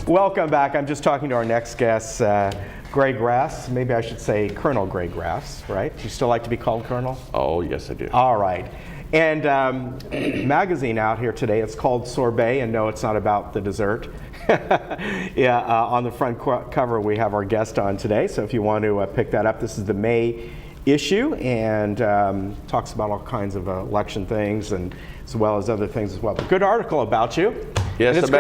Welcome back. I'm just talking to our next guest, Greg Raths. Maybe I should say Colonel Greg Raths, right? Do you still like to be called Colonel? Oh, yes, I do. All right. And magazine out here today, it's called Sorbet, and no, it's not about the dessert. Yeah, on the front cover, we have our guest on today, so if you want to pick that up, this is the May issue, and talks about all kinds of election things, and as well as other things as well. But good article about you. Yes, it's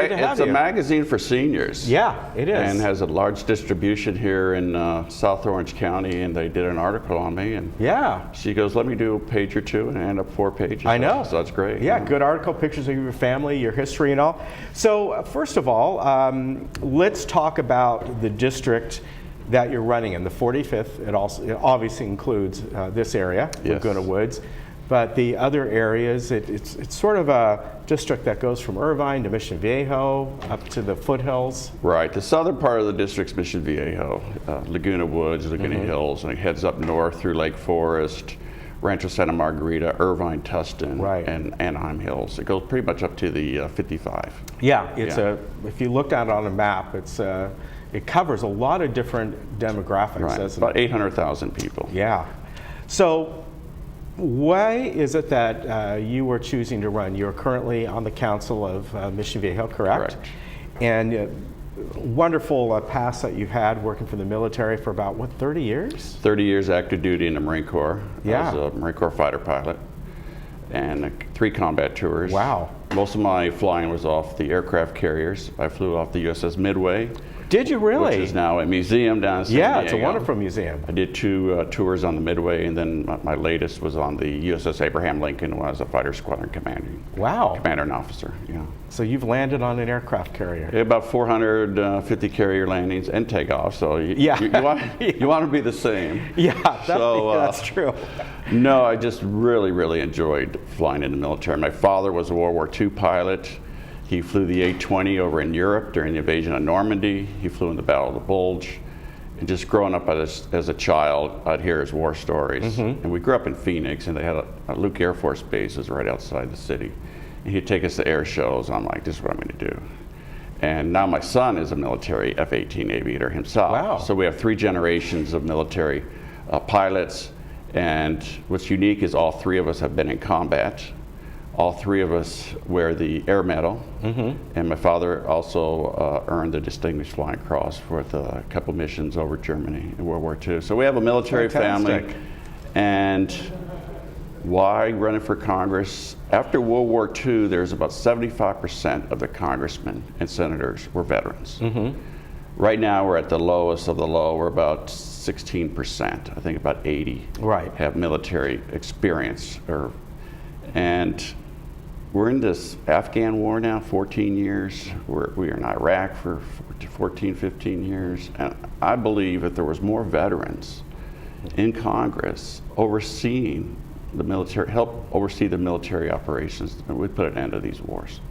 a magazine for seniors. Yeah, it is. And has a large distribution here in South Orange County, and they did an article on me. And yeah. She goes, let me do a page or two, and I end up 4 pages. I know. So that's great. Yeah, good article, pictures of your family, your history and all. So first of all, let's talk about the district that you're running in, the 45th. It obviously includes this area, yes. Laguna Woods. But the other areas, it's sort of a district that goes from Irvine to Mission Viejo up to the foothills. Right. The southern part of the district's Mission Viejo, Laguna Woods, Laguna Hills, and it heads up north through Lake Forest, Rancho Santa Margarita, Irvine, Tustin, and Anaheim Hills. It goes pretty much up to the 55. Yeah, if you looked at it on a map, it covers a lot of different demographics. Right. About 800,000 people. Yeah. So why is it that you were choosing to run? You're currently on the council of Mission Viejo, correct? Correct. And wonderful past that you've had working for the military for about, what, 30 years? 30 years active duty in the Marine Corps. Yeah. I was a Marine Corps fighter pilot and 3 combat tours. Wow. Most of my flying was off the aircraft carriers. I flew off the USS Midway. Did you really? Which is now a museum down in San Diego. Yeah, it's a wonderful museum. I did 2 tours on the Midway, and then my latest was on the USS Abraham Lincoln when I was a fighter squadron commander. Wow. Commander and officer, yeah. So you've landed on an aircraft carrier. About 450 carrier landings and takeoffs, so you want to be the same. Yeah, that's true. No, I just really enjoyed flying in the military. My father was a World War II pilot. He flew the A-20 over in Europe during the invasion of Normandy. He flew in the Battle of the Bulge. And just growing up as a child, I'd hear his war stories. And we grew up in Phoenix, and they had a Luke Air Force base was right outside the city. And he'd take us to air shows, and I'm like, this is what I'm going to do. And now my son is a military F-18 aviator himself. Wow. So we have 3 generations of military pilots. And what's unique is all 3 of us have been in combat. All 3 of us wear the Air Medal, and my father also earned the Distinguished Flying Cross with a couple missions over Germany in World War II. So we have a military family. And why running for Congress? After World War II, there's about 75% of the congressmen and senators were veterans. Right now, we're at the lowest of the low. We're about 16%. I think about 80 have military experience. And we're in this Afghan war now, 14 years. We are in Iraq for 14, 15 years. And I believe if there was more veterans in Congress overseeing the military, help oversee the military operations, we'd put an end to these wars.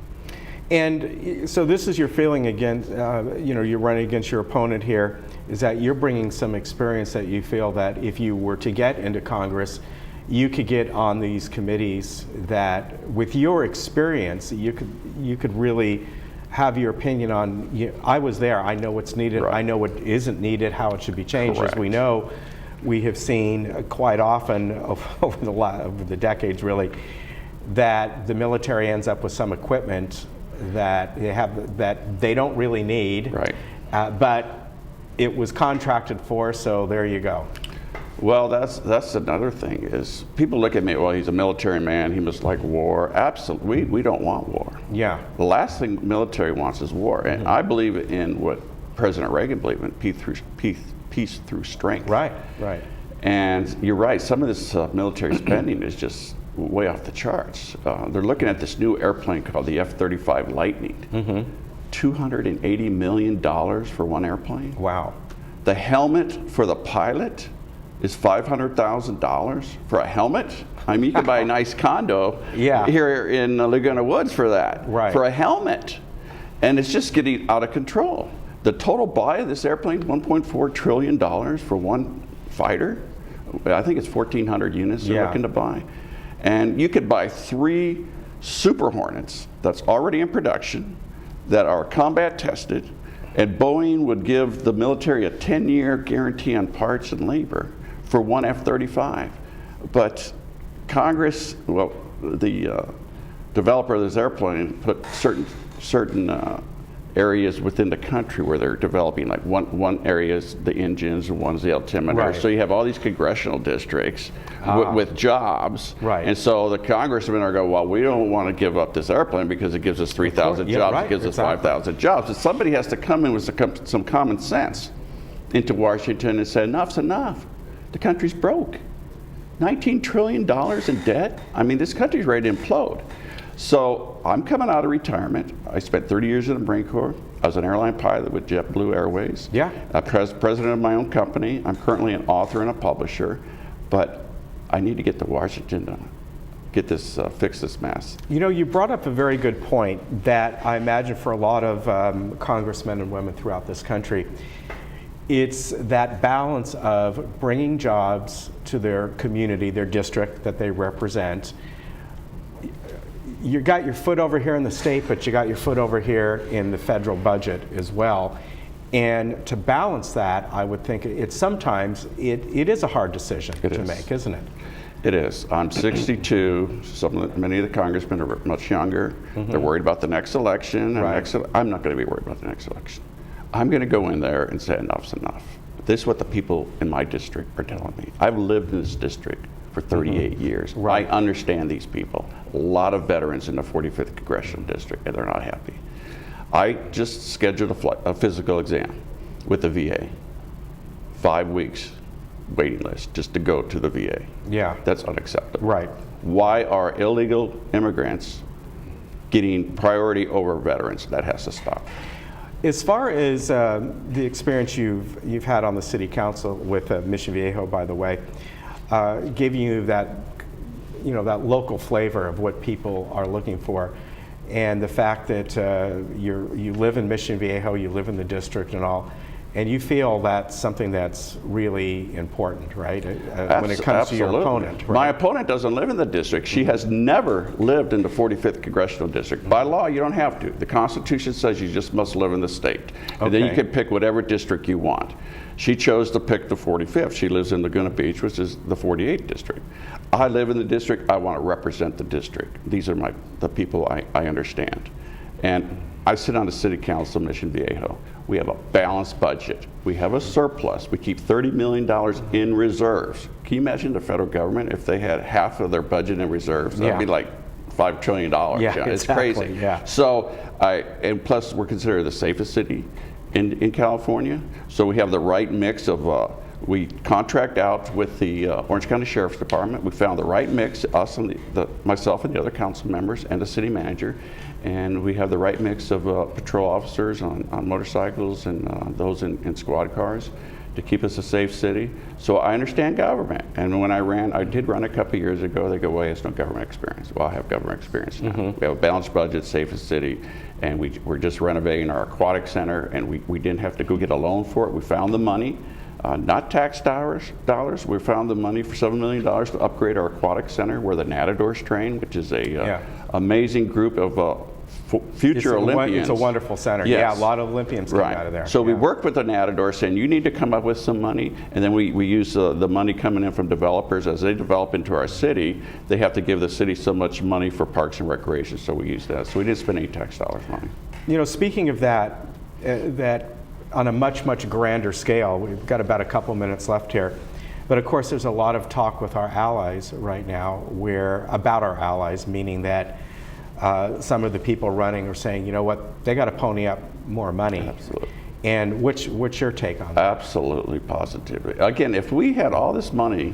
And so this is your feeling against, you're running against your opponent here, is that you're bringing some experience that you feel that if you were to get into Congress, you could get on these committees that, with your experience, you could really have your opinion on. I was there. I know what's needed. I know what isn't needed. How it should be changed. Correct. As we know, we have seen quite often over the decades, really, that the military ends up with some equipment that they don't really need. Right. But it was contracted for, so there you go. Well, that's another thing is people look at me, well, he's a military man, he must like war. Absolutely, we don't want war. Yeah. The last thing military wants is war. And I believe in what President Reagan believed in, peace through strength. Right. And you're right, some of this military spending is just way off the charts. They're looking at this new airplane called the F-35 Lightning. $280 million for one airplane. Wow. The helmet for the pilot is $500,000 for a helmet. I mean, you can buy a nice condo here in Laguna Woods for that, for a helmet. And it's just getting out of control. The total buy of this airplane is $1.4 trillion for one fighter. I think it's 1,400 units they're looking to buy. And you could buy 3 Super Hornets that's already in production, that are combat tested, and Boeing would give the military a 10-year guarantee on parts and labor for one F-35. But Congress, well, the developer of this airplane put certain areas within the country where they're developing, like one area is the engines and one's the altimeter. Right. So you have all these congressional districts with jobs. Right. And so the congressmen are going, well, we don't want to give up this airplane because it gives us 3,000 Yeah, jobs, right, it gives us exactly. 5,000 jobs. And somebody has to come in with some common sense into Washington and say, enough's enough. The country's broke. $19 trillion in debt? I mean, this country's ready to implode. So I'm coming out of retirement. I spent 30 years in the Marine Corps. I was an airline pilot with JetBlue Airways. Yeah. President of my own company. I'm currently an author and a publisher, but I need to get to Washington to get this, fix this mess. You know, you brought up a very good point that I imagine for a lot of congressmen and women throughout this country. It's that balance of bringing jobs to their community, their district that they represent. You got your foot over here in the state, but you got your foot over here in the federal budget as well. And to balance that, I would think it is a hard decision to make, isn't it? It is. I'm 62. Many of the congressmen are much younger. They're worried about the next election. Right. I'm not going to be worried about the next election. I'm going to go in there and say enough's enough. This is what the people in my district are telling me. I've lived in this district for 38 years. Right. I understand these people. A lot of veterans in the 45th Congressional District, and they're not happy. I just scheduled a physical exam with the VA. 5 weeks waiting list just to go to the VA. Yeah. That's unacceptable. Right. Why are illegal immigrants getting priority over veterans? That has to stop. As far as the experience you've had on the city council with Mission Viejo, by the way, giving you that, that local flavor of what people are looking for, and the fact that you live in Mission Viejo, you live in the district and all, and you feel that's something that's really important, right? When it comes to your opponent. Right? My opponent doesn't live in the district. She has never lived in the 45th Congressional District. By law, you don't have to. The Constitution says you just must live in the state. And then you can pick whatever district you want. She chose to pick the 45th. She lives in Laguna Beach, which is the 48th district. I live in the district. I want to represent the district. These are the people I understand. And I sit on the city council of Mission Viejo. We have a balanced budget. We have a surplus. We keep $30 million in reserves. Can you imagine the federal government if they had half of their budget in reserves? That'd be like $5 trillion. Yeah, it's exactly. crazy. Yeah. So, and plus we're considered the safest city in California. So we have the right mix of, we contract out with the Orange County Sheriff's Department. We found the right mix, us and myself and the other council members and the city manager. And we have the right mix of patrol officers on motorcycles and those in squad cars to keep us a safe city. So I understand government. And when I did run a couple years ago, they go, well, he has no government experience. Well, I have government experience now. We have a balanced budget, safest city, and we're just renovating our aquatic center, and we didn't have to go get a loan for it. We found the money, not tax dollars. We found the money for $7 million to upgrade our aquatic center where the Natadors train, which is a amazing group of future Olympians. It's a wonderful center. Yes. Yeah, a lot of Olympians come out of there. So we worked with the Natador saying, you need to come up with some money, and then we use the money coming in from developers. As they develop into our city, they have to give the city so much money for parks and recreation, so we use that. So we didn't spend any tax dollars money. Speaking of that on a much, much grander scale, we've got about a couple minutes left here. But of course, there's a lot of talk with our allies right now about our allies, meaning that some of the people running are saying, you know what, they got to pony up more money. Absolutely. And what's your take on that? Absolutely, positively. Again, if we had all this money,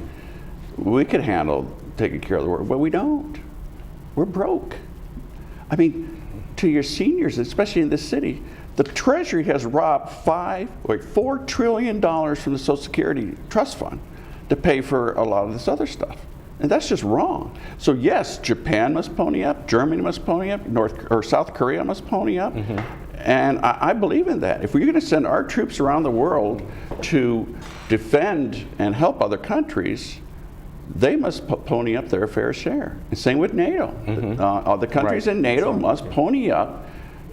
we could handle taking care of the world, but we don't. We're broke. I mean, to your seniors, especially in this city, the Treasury has robbed $4 trillion from the Social Security Trust Fund to pay for a lot of this other stuff. And that's just wrong. So yes, Japan must pony up, Germany must pony up, South Korea must pony up. And I believe in that. If we're going to send our troops around the world to defend and help other countries, they must pony up their fair share. And same with NATO. The countries in NATO must pony up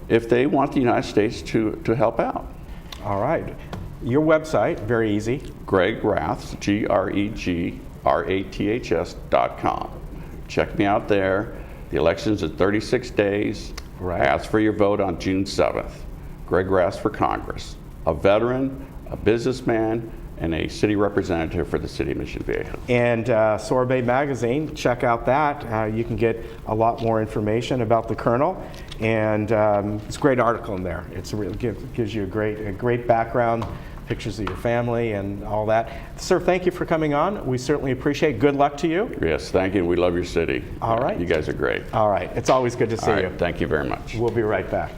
if they want the United States to help out. All right. Your website, very easy. Greg Raths, GREGRATHS.com. Check me out there. The election's in 36 days. Right. Ask for your vote on June 7th. Greg Raths for Congress. A veteran, a businessman, and a city representative for the city of Mission Viejo. And Sorbet Magazine, check out that. You can get a lot more information about the Colonel, and it's a great article in there. It's really gives you a great background, pictures of your family and all that. Sir, thank you for coming on. We certainly appreciate it. Good luck to you. Yes, thank you. We love your city. All right. You guys are great. All right. It's always good to see you. Thank you very much. We'll be right back.